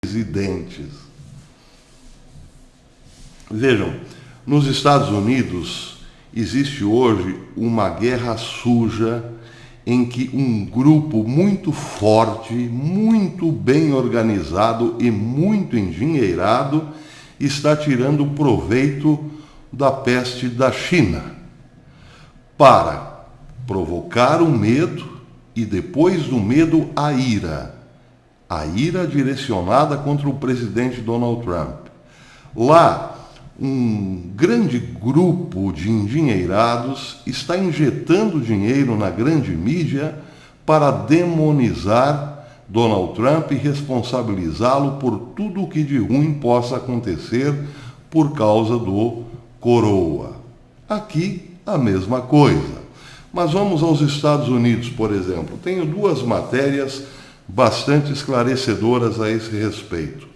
presidentes. Vejam, nos Estados Unidos existe hoje uma guerra suja em que um grupo muito forte, muito bem organizado e muito endinheirado está tirando proveito da peste da China para provocar o medo e depois do medo a ira direcionada contra o presidente Donald Trump. Lá, um grande grupo de endinheirados está injetando dinheiro na grande mídia para demonizar Donald Trump e responsabilizá-lo por tudo o que de ruim possa acontecer por causa do coroa. Aqui, a mesma coisa. Mas vamos aos Estados Unidos, por exemplo. Tenho duas matérias bastante esclarecedoras a esse respeito.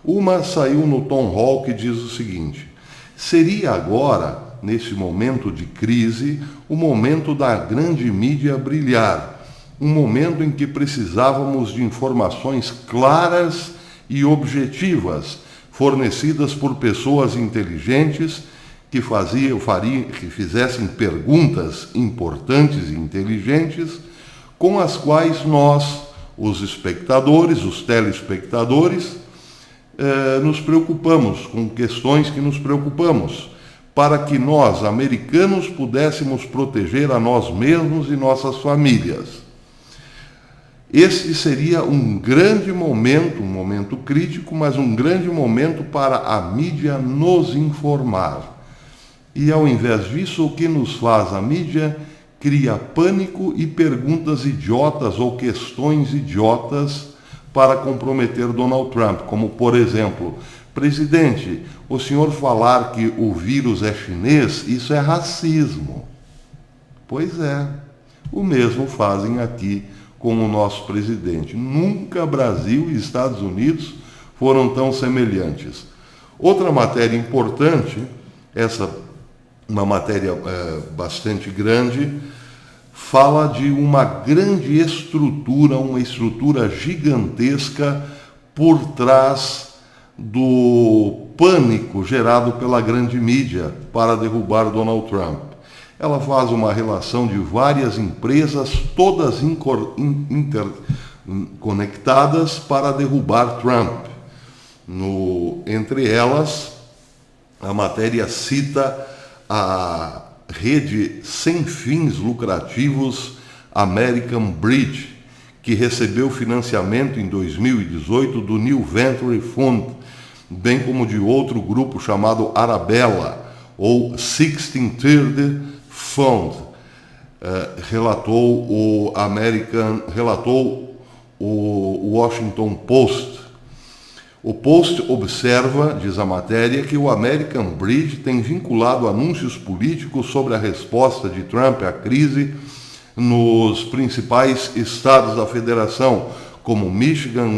Uma saiu no Tom Hall que diz o seguinte: seria agora, nesse momento de crise, o momento da grande mídia brilhar, um momento em que precisávamos de informações claras e objetivas, fornecidas por pessoas inteligentes que fizessem perguntas importantes e inteligentes, com as quais nós, os espectadores, os telespectadores, nos preocupamos, com questões que nos preocupamos, para que nós, americanos, pudéssemos proteger a nós mesmos e nossas famílias. Este seria um grande momento, um momento crítico, mas um grande momento para a mídia nos informar. E ao invés disso, o que nos faz a mídia? Cria pânico e perguntas idiotas ou questões idiotas para comprometer Donald Trump, como por exemplo: presidente, o senhor falar que o vírus é chinês, isso é racismo. Pois é, o mesmo fazem aqui com o nosso presidente. Nunca Brasil e Estados Unidos foram tão semelhantes. Outra matéria importante, uma matéria bastante grande, fala de uma grande estrutura, uma estrutura gigantesca por trás do pânico gerado pela grande mídia para derrubar Donald Trump. Ela faz uma relação de várias empresas, todas interconectadas para derrubar Trump. Entre elas, a matéria cita a rede sem fins lucrativos American Bridge, que recebeu financiamento em 2018 do New Venture Fund, bem como de outro grupo chamado Arabella, ou 1630 Fund, relatou o Washington Post. O Post observa, diz a matéria, que o American Bridge tem vinculado anúncios políticos sobre a resposta de Trump à crise nos principais estados da federação, como Michigan,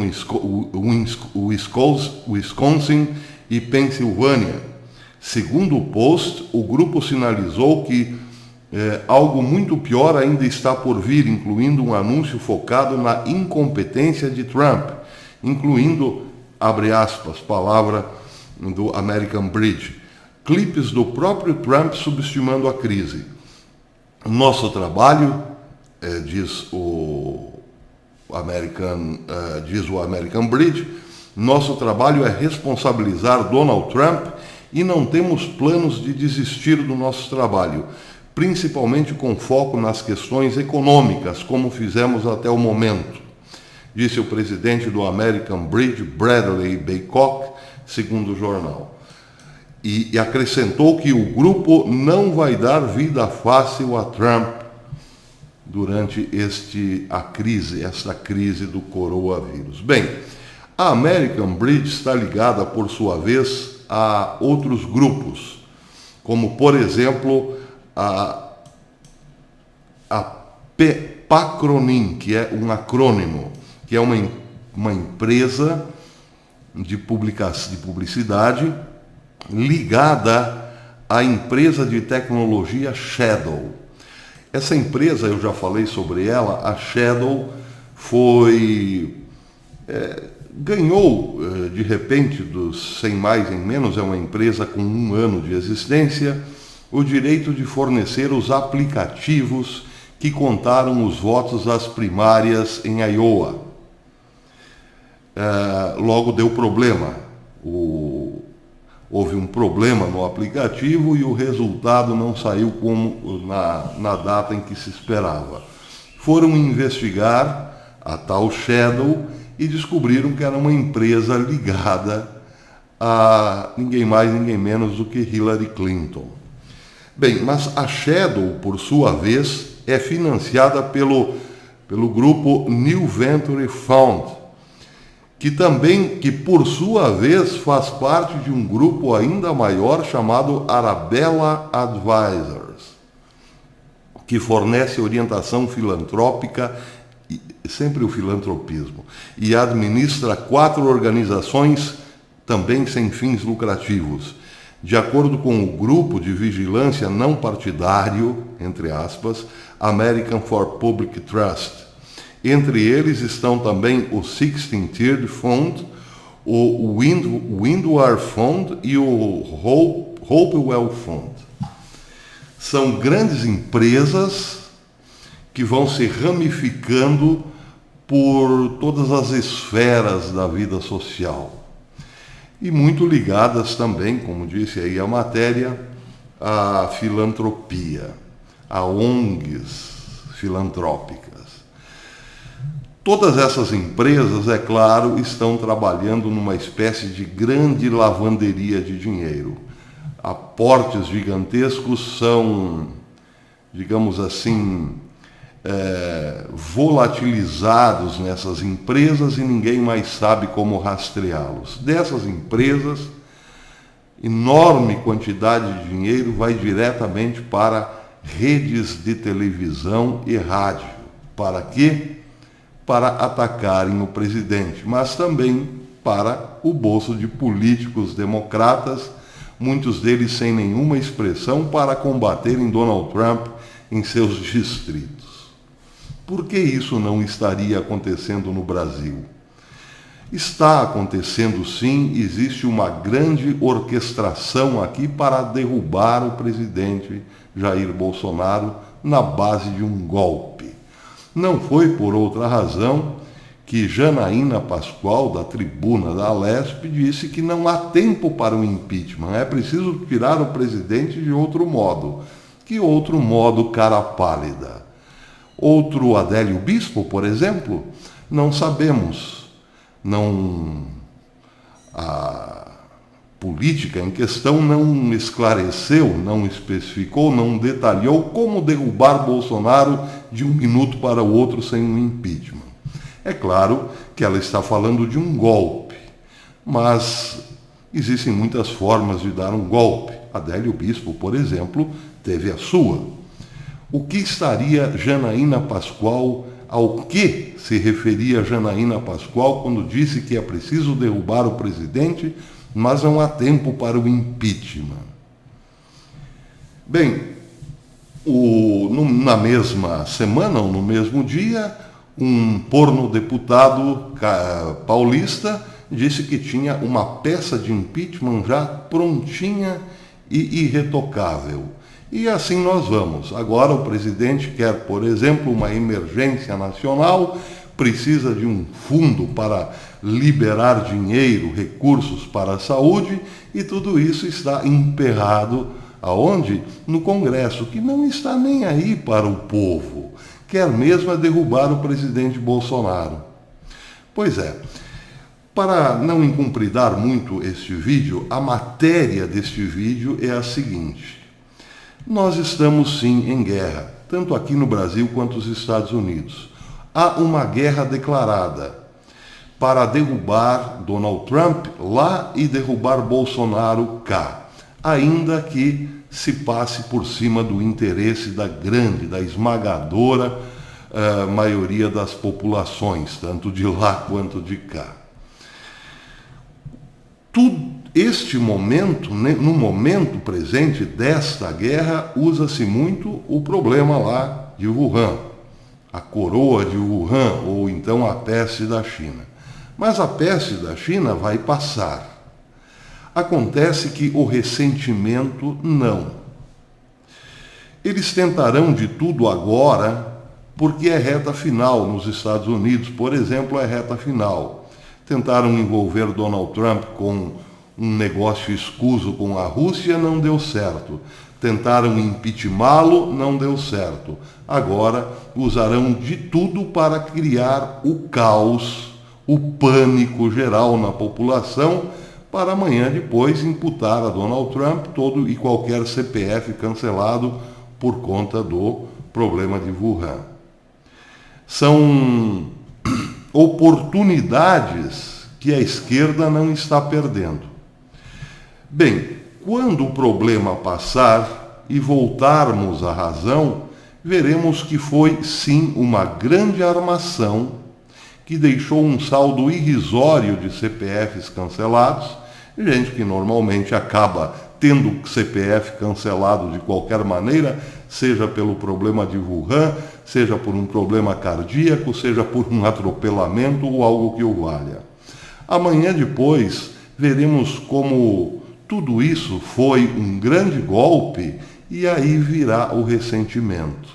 Wisconsin e Pensilvânia. Segundo o Post, o grupo sinalizou que algo muito pior ainda está por vir, incluindo um anúncio focado na incompetência de Trump, incluindo, abre aspas, palavra do American Bridge, clipes do próprio Trump subestimando a crise. Nosso trabalho, diz o American Bridge, nosso trabalho é responsabilizar Donald Trump e não temos planos de desistir do nosso trabalho, principalmente com foco nas questões econômicas, como fizemos até o momento, disse o presidente do American Bridge, Bradley Baycock, segundo o jornal. E acrescentou que o grupo não vai dar vida fácil a Trump durante esta crise do coronavírus. Bem, a American Bridge está ligada, por sua vez, a outros grupos, como, por exemplo, a Pacronin, que é um acrônimo, que é uma empresa de publicidade ligada à empresa de tecnologia Shadow. Essa empresa, eu já falei sobre ela, a Shadow foi ganhou, de repente, sem mais nem menos, é uma empresa com 1 ano de existência, o direito de fornecer os aplicativos que contaram os votos das primárias em Iowa. Logo deu problema. Houve um problema no aplicativo e o resultado não saiu como na data em que se esperava. Foram investigar a tal Shadow e descobriram que era uma empresa ligada a ninguém mais, ninguém menos do que Hillary Clinton. Bem, mas a Shadow, por sua vez, é financiada pelo grupo New Venture Fund, que por sua vez faz parte de um grupo ainda maior chamado Arabella Advisors, que fornece orientação filantrópica, sempre o filantropismo, e administra 4 organizações também sem fins lucrativos. De acordo com o grupo de vigilância não partidário, entre aspas, American for Public Trust. Entre eles estão também o 16th Fund, o Windward Fund e o Hopewell Fund. São grandes empresas que vão se ramificando por todas as esferas da vida social. E muito ligadas também, como disse aí a matéria, à filantropia, a ONGs filantrópicas. Todas essas empresas, é claro, estão trabalhando numa espécie de grande lavanderia de dinheiro. Aportes gigantescos são, digamos assim, volatilizados nessas empresas e ninguém mais sabe como rastreá-los. Dessas empresas, enorme quantidade de dinheiro vai diretamente para redes de televisão e rádio. Para quê? Para atacarem o presidente, mas também para o bolso de políticos democratas, muitos deles sem nenhuma expressão, para combaterem Donald Trump em seus distritos. Por que isso não estaria acontecendo no Brasil? Está acontecendo sim, existe uma grande orquestração aqui para derrubar o presidente Jair Bolsonaro na base de um golpe. Não foi por outra razão que Janaína Pascoal, da tribuna da Alesp, disse que não há tempo para o impeachment, é preciso tirar o presidente de outro modo. Que outro modo, cara pálida? Outro Adélio Bispo, por exemplo? Não sabemos. A política em questão não esclareceu, não especificou, não detalhou como derrubar Bolsonaro de um minuto para o outro sem um impeachment. É claro que ela está falando de um golpe, mas existem muitas formas de dar um golpe. Adélio Bispo, por exemplo, teve a sua. O que estaria Janaína Pascoal, ao que se referia Janaína Pascoal quando disse que é preciso derrubar o presidente, mas não há tempo para o impeachment? Bem, na mesma semana ou no mesmo dia, um pornodeputado paulista disse que tinha uma peça de impeachment já prontinha e irretocável. E assim nós vamos. Agora o presidente quer, por exemplo, uma emergência nacional, precisa de um fundo para liberar dinheiro, recursos para a saúde, e tudo isso está emperrado aonde? No Congresso, que não está nem aí para o povo, quer mesmo é derrubar o presidente Bolsonaro. Pois é, para não incumpridar muito este vídeo, a matéria deste vídeo é a seguinte: nós estamos sim em guerra, tanto aqui no Brasil quanto nos Estados Unidos. Há uma guerra declarada para derrubar Donald Trump lá e derrubar Bolsonaro cá, ainda que se passe por cima do interesse da esmagadora maioria das populações, tanto de lá quanto de cá. Este momento, no momento presente desta guerra, usa-se muito o problema lá de Wuhan, a coroa de Wuhan, ou então a peste da China. Mas a peste da China vai passar. Acontece que o ressentimento não. Eles tentarão de tudo agora, porque é reta final nos Estados Unidos, por exemplo, é reta final. Tentaram envolver Donald Trump com um negócio escuso com a Rússia, não deu certo. Tentaram impeachá-lo, não deu certo. Agora usarão de tudo para criar o caos, o pânico geral na população, para amanhã depois imputar a Donald Trump todo e qualquer CPF cancelado por conta do problema de Wuhan. São oportunidades que a esquerda não está perdendo. Bem, quando o problema passar e voltarmos à razão, veremos que foi sim uma grande armação que deixou um saldo irrisório de CPFs cancelados, gente que normalmente acaba tendo CPF cancelado de qualquer maneira, seja pelo problema de Wuhan, seja por um problema cardíaco, seja por um atropelamento ou algo que o valha. Amanhã depois veremos como tudo isso foi um grande golpe e aí virá o ressentimento.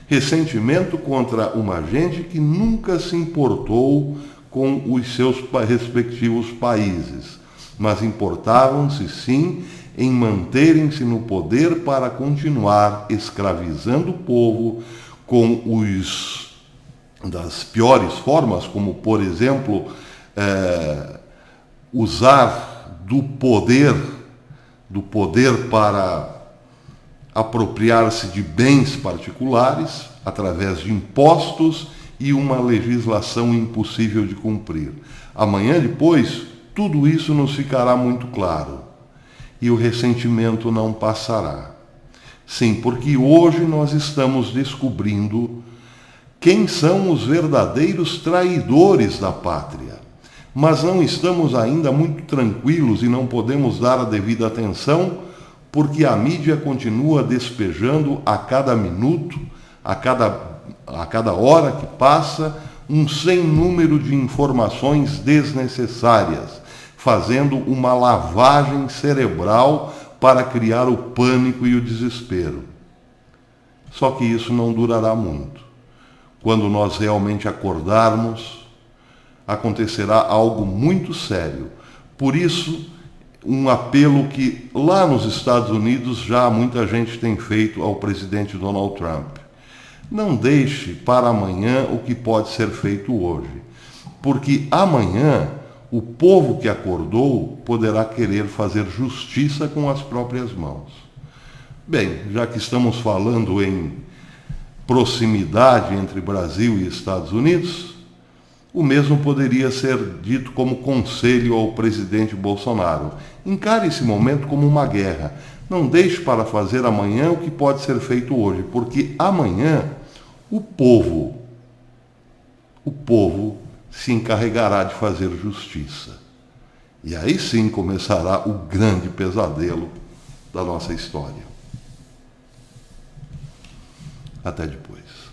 Ressentimento contra uma gente que nunca se importou com os seus respectivos países, mas importavam-se sim em manterem-se no poder para continuar escravizando o povo com das piores formas, como, por exemplo, usar do poder para apropriar-se de bens particulares através de impostos e uma legislação impossível de cumprir. Amanhã depois, tudo isso nos ficará muito claro e o ressentimento não passará. Sim, porque hoje nós estamos descobrindo quem são os verdadeiros traidores da pátria. Mas não estamos ainda muito tranquilos e não podemos dar a devida atenção, porque a mídia continua despejando a cada minuto, a cada hora que passa, um sem número de informações desnecessárias, fazendo uma lavagem cerebral para criar o pânico e o desespero. Só que isso não durará muito. Quando nós realmente acordarmos, acontecerá algo muito sério. Por isso, um apelo que lá nos Estados Unidos já muita gente tem feito ao presidente Donald Trump. Não deixe para amanhã o que pode ser feito hoje, porque amanhã o povo que acordou poderá querer fazer justiça com as próprias mãos. Bem, já que estamos falando em proximidade entre Brasil e Estados Unidos, o mesmo poderia ser dito como conselho ao presidente Bolsonaro. Encare esse momento como uma guerra. Não deixe para fazer amanhã o que pode ser feito hoje, porque amanhã o povo se encarregará de fazer justiça. E aí sim começará o grande pesadelo da nossa história. Até depois.